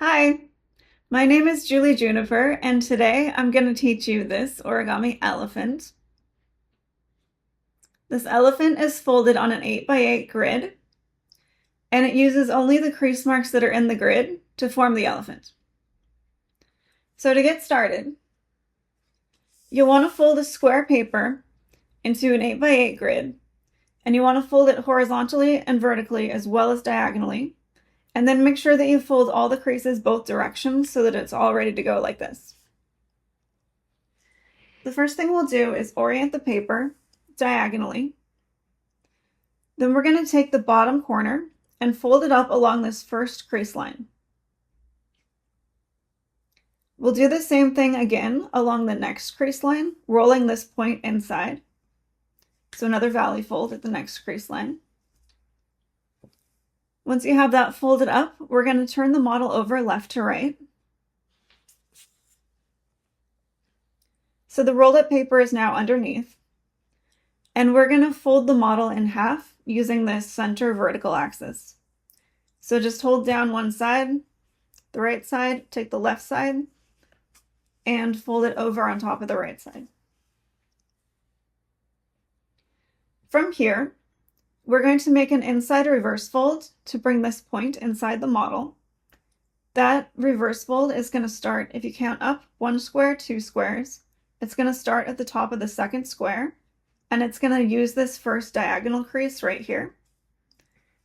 Hi, my name is Julie Juniper, and today I'm going to teach you this origami elephant. This elephant is folded on an 8x8 grid, and it uses only the crease marks that are in the grid to form the elephant. So to get started, you'll want to fold a square paper into an 8x8 grid, and you want to fold it horizontally and vertically as well as diagonally. And then make sure that you fold all the creases both directions so that it's all ready to go like this. The first thing we'll do is orient the paper diagonally. Then we're going to take the bottom corner and fold it up along this first crease line. We'll do the same thing again along the next crease line, rolling this point inside. So another valley fold at the next crease line. Once you have that folded up, we're going to turn the model over left to right. So the rolled up paper is now underneath. And we're going to fold the model in half using this center vertical axis. So just hold down one side, the right side, take the left side, and fold it over on top of the right side. From here, we're going to make an inside reverse fold to bring this point inside the model. That reverse fold is going to start, if you count up 1 square, 2 squares, it's going to start at the top of the second square, and it's going to use this first diagonal crease right here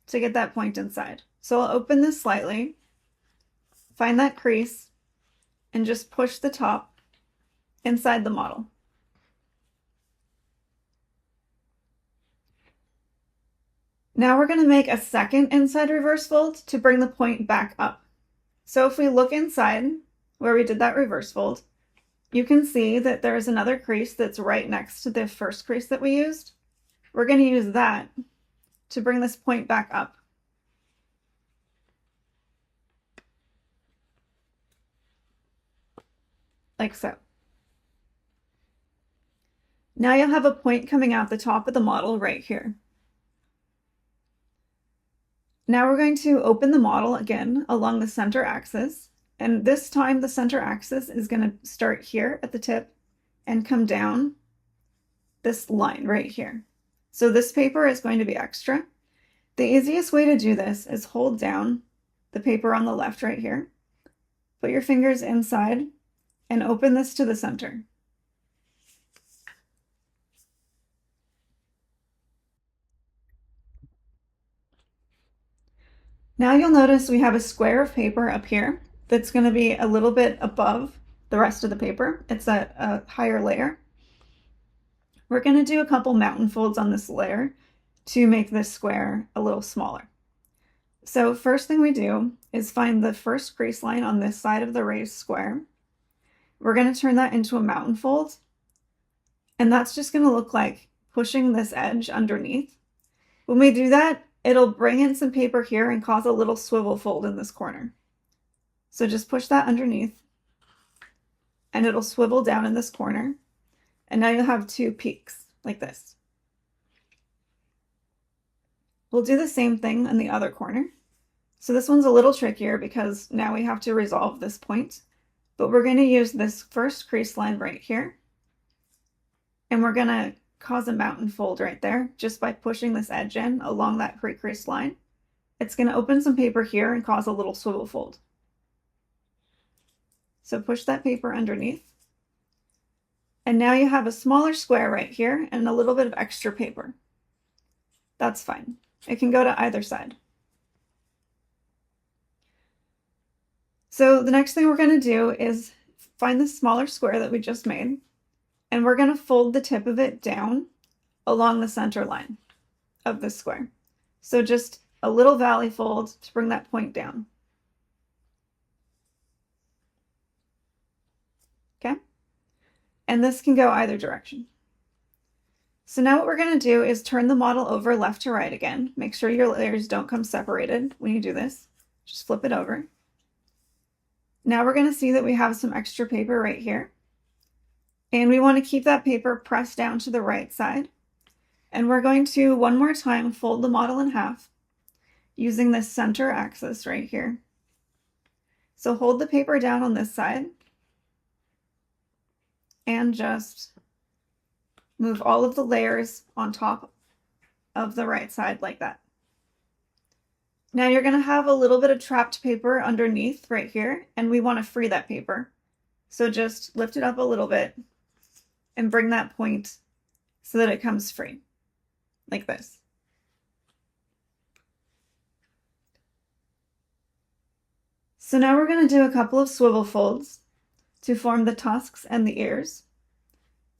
to get that point inside. So I'll open this slightly, find that crease, and just push the top inside the model. Now we're going to make a second inside reverse fold to bring the point back up. So if we look inside where we did that reverse fold, you can see that there's another crease that's right next to the first crease that we used. We're going to use that to bring this point back up. Like so. Now you'll have a point coming out the top of the model right here. Now we're going to open the model again along the center axis, and this time the center axis is going to start here at the tip and come down this line right here. So this paper is going to be extra. The easiest way to do this is hold down the paper on the left right here, put your fingers inside, and open this to the center. Now you'll notice we have a square of paper up here that's going to be a little bit above the rest of the paper. It's a higher layer. We're going to do a couple mountain folds on this layer to make this square a little smaller. So first thing we do is find the first crease line on this side of the raised square. We're going to turn that into a mountain fold, and that's just going to look like pushing this edge underneath. When we do that, it'll bring in some paper here and cause a little swivel fold in this corner. So just push that underneath, and it'll swivel down in this corner. And now you'll have 2 peaks like this. We'll do the same thing in the other corner. So this one's a little trickier because now we have to resolve this point, but we're going to use this first crease line right here, and we're going to cause a mountain fold right there just by pushing this edge in along that pre-creased line. It's going to open some paper here and cause a little swivel fold. So push that paper underneath. And now you have a smaller square right here and a little bit of extra paper. That's fine. It can go to either side. So the next thing we're going to do is find the smaller square that we just made, and we're going to fold the tip of it down along the center line of the square. So just a little valley fold to bring that point down. Okay? And this can go either direction. So now what we're going to do is turn the model over left to right again. Make sure your layers don't come separated when you do this. Just flip it over. Now we're going to see that we have some extra paper right here. And we want to keep that paper pressed down to the right side. And we're going to, one more time, fold the model in half using this center axis right here. So hold the paper down on this side and just move all of the layers on top of the right side like that. Now you're going to have a little bit of trapped paper underneath right here, and we want to free that paper. So just lift it up a little bit and bring that point so that it comes free, like this. So now we're going to do a couple of swivel folds to form the tusks and the ears.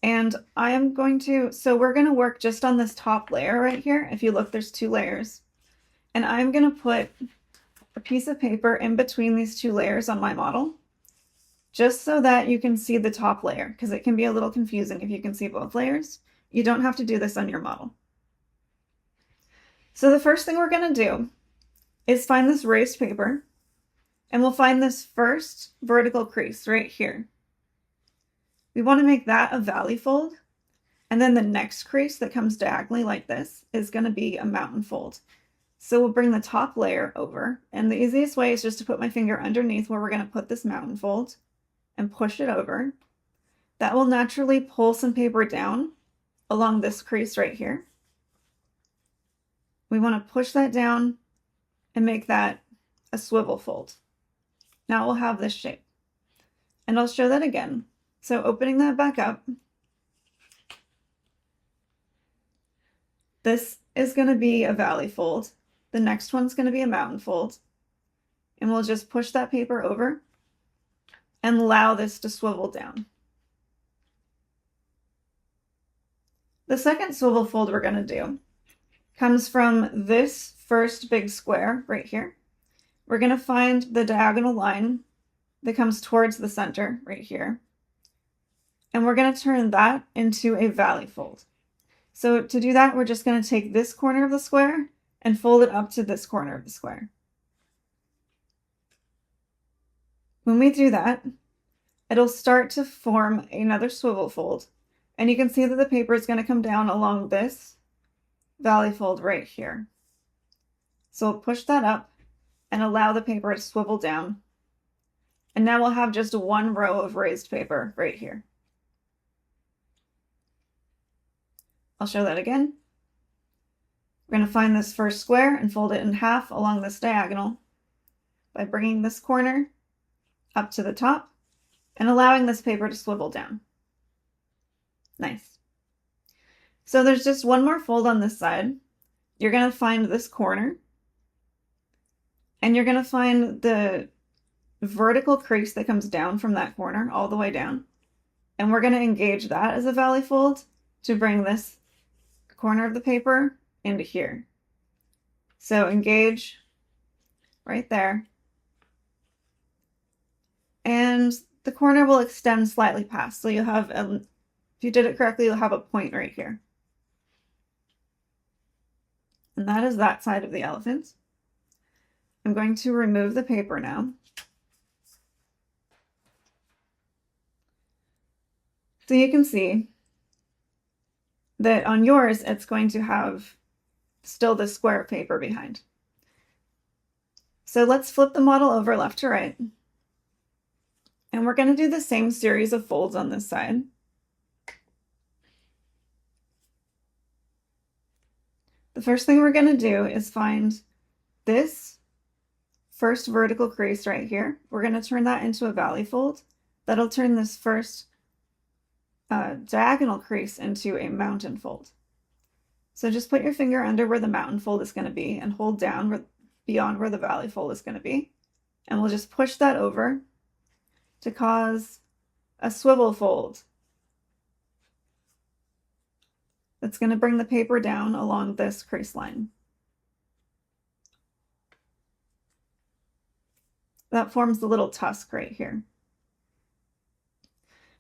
And I am going to, so we're going to work just on this top layer right here. If you look, there's 2 layers. And I'm going to put a piece of paper in between these 2 layers on my model, just so that you can see the top layer, because it can be a little confusing if you can see both layers. You don't have to do this on your model. So the first thing we're going to do is find this raised paper, and we'll find this first vertical crease right here. We want to make that a valley fold, and then the next crease that comes diagonally like this is going to be a mountain fold. So we'll bring the top layer over, and the easiest way is just to put my finger underneath where we're going to put this mountain fold and push it over. That will naturally pull some paper down along this crease right here. We want to push that down and make that a swivel fold. Now we'll have this shape. And I'll show that again. So opening that back up, this is going to be a valley fold. The next one's going to be a mountain fold. And we'll just push that paper over and allow this to swivel down. The second swivel fold we're going to do comes from this first big square right here. We're going to find the diagonal line that comes towards the center right here. And we're going to turn that into a valley fold. So to do that, we're just going to take this corner of the square and fold it up to this corner of the square. When we do that, it'll start to form another swivel fold. And you can see that the paper is going to come down along this valley fold right here. So we'll push that up and allow the paper to swivel down. And now we'll have just 1 row of raised paper right here. I'll show that again. We're going to find this first square and fold it in half along this diagonal by bringing this corner up to the top and allowing this paper to swivel down. Nice. So there's just 1 more fold on this side. You're going to find this corner, and you're going to find the vertical crease that comes down from that corner all the way down. And we're going to engage that as a valley fold to bring this corner of the paper into here. So engage right there. And the corner will extend slightly past. So you'll have, if you did it correctly, you'll have a point right here. And that is that side of the elephant. I'm going to remove the paper now. So you can see that on yours, it's going to have still this square of paper behind. So let's flip the model over left to right. And we're going to do the same series of folds on this side. The first thing we're going to do is find this first vertical crease right here. We're going to turn that into a valley fold. That'll turn this first diagonal crease into a mountain fold. So just put your finger under where the mountain fold is going to be and hold down beyond where the valley fold is going to be. And we'll just push that over to cause a swivel fold. That's going to bring the paper down along this crease line. That forms the little tusk right here.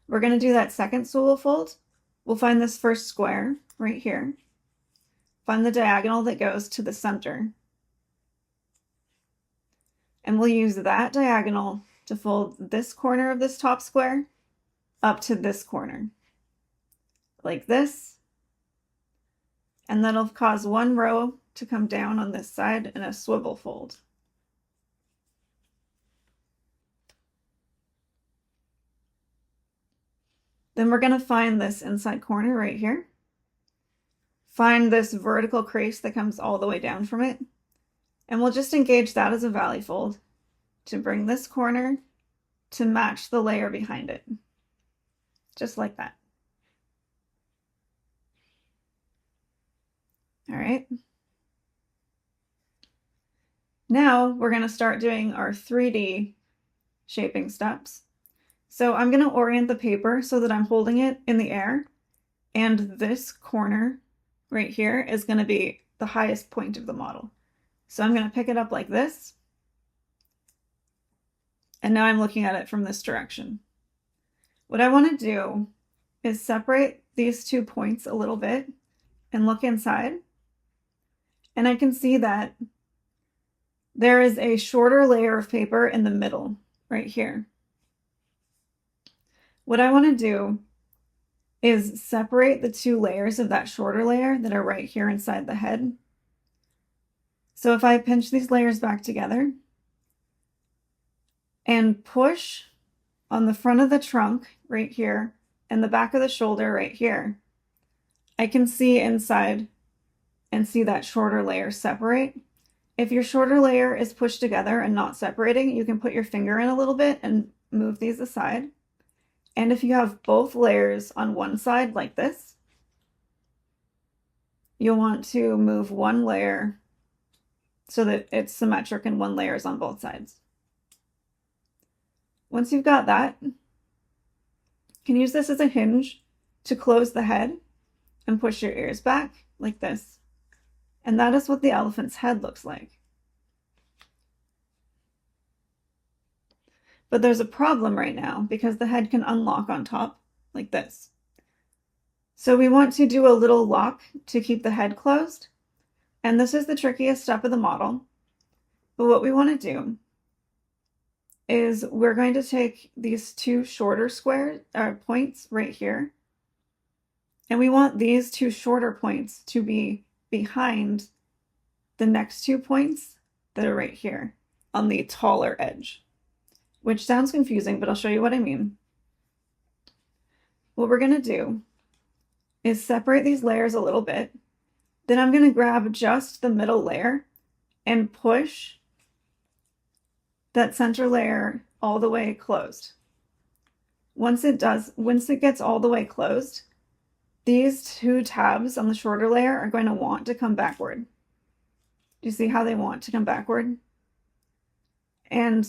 We're going to do that second swivel fold. We'll find this first square right here. Find the diagonal that goes to the center. And we'll use that diagonal to fold this corner of this top square up to this corner. Like this. And that'll cause 1 row to come down on this side in a swivel fold. Then we're going to find this inside corner right here. Find this vertical crease that comes all the way down from it. And we'll just engage that as a valley fold to bring this corner to match the layer behind it. Just like that. All right. Now we're going to start doing our 3D shaping steps. So I'm going to orient the paper so that I'm holding it in the air, and this corner right here is going to be the highest point of the model. So I'm going to pick it up like this, and now I'm looking at it from this direction. What I want to do is separate these 2 points a little bit and look inside, and I can see that there is a shorter layer of paper in the middle right here. What I want to do is separate the 2 layers of that shorter layer that are right here inside the head. So if I pinch these layers back together and push on the front of the trunk right here and the back of the shoulder right here, I can see inside and see that shorter layer separate. If your shorter layer is pushed together and not separating, you can put your finger in a little bit and move these aside. And if you have both layers on one side like this, you'll want to move one layer so that it's symmetric and one layer is on both sides. Once you've got that, you can use this as a hinge to close the head and push your ears back like this. And that is what the elephant's head looks like. But there's a problem right now because the head can unlock on top like this. So we want to do a little lock to keep the head closed. And this is the trickiest step of the model. But what we want to do is we're going to take these 2 shorter points right here. And we want these 2 shorter points to be behind the next 2 points that are right here on the taller edge, which sounds confusing, but I'll show you what I mean. What we're going to do is separate these layers a little bit. Then I'm going to grab just the middle layer and push that center layer all the way closed. Once it gets all the way closed, these 2 tabs on the shorter layer are going to want to come backward. Do you see how they want to come backward? And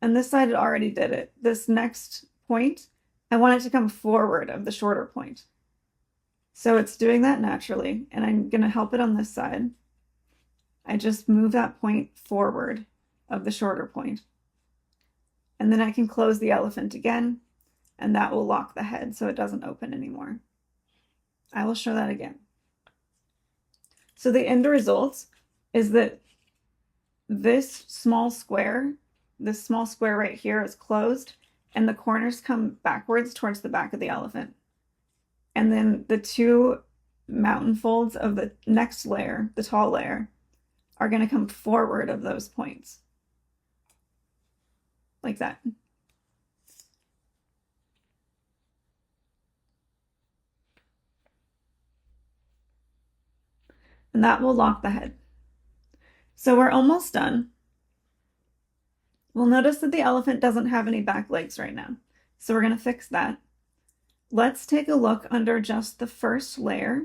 on this side, it already did it. This next point, I want it to come forward of the shorter point. So it's doing that naturally, and I'm going to help it on this side. I just move that point forward of the shorter point. And then I can close the elephant again, and that will lock the head so it doesn't open anymore. I will show that again. So the end result is that this small square right here is closed, and the corners come backwards towards the back of the elephant. And then the 2 mountain folds of the next layer, the tall layer, are going to come forward of those points. Like that. And that will lock the head. So we're almost done. We'll notice that the elephant doesn't have any back legs right now. So we're going to fix that. Let's take a look under just the first layer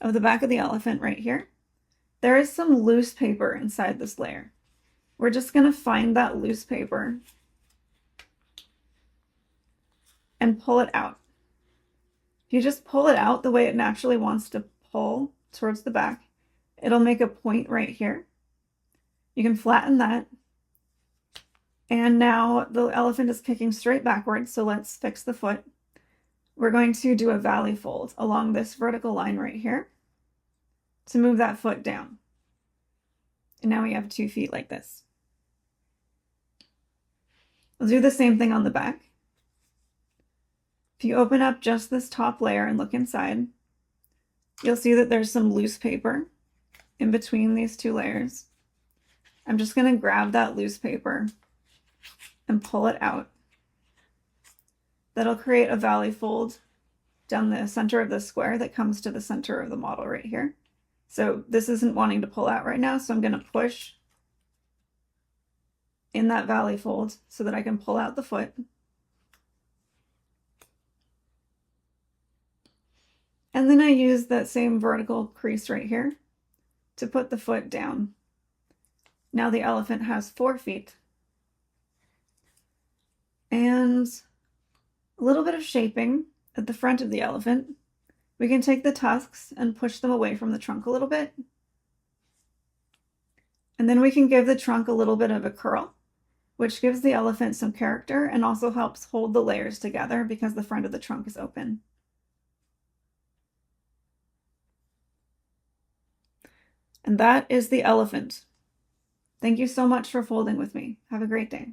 of the back of the elephant right here. There is some loose paper inside this layer. We're just going to find that loose paper and pull it out. If you just pull it out the way it naturally wants to pull towards the back, it'll make a point right here. You can flatten that. And now the elephant is kicking straight backwards, so let's fix the foot. We're going to do a valley fold along this vertical line right here to move that foot down. And now we have 2 feet like this. We'll do the same thing on the back. If you open up just this top layer and look inside, you'll see that there's some loose paper in between these 2 layers. I'm just going to grab that loose paper and pull it out. That'll create a valley fold down the center of the square that comes to the center of the model right here. So this isn't wanting to pull out right now, so I'm going to push in that valley fold so that I can pull out the foot. And then I use that same vertical crease right here to put the foot down. Now the elephant has 4 feet. And a little bit of shaping at the front of the elephant. We can take the tusks and push them away from the trunk a little bit. And then we can give the trunk a little bit of a curl, which gives the elephant some character and also helps hold the layers together because the front of the trunk is open. And that is the elephant. Thank you so much for folding with me. Have a great day.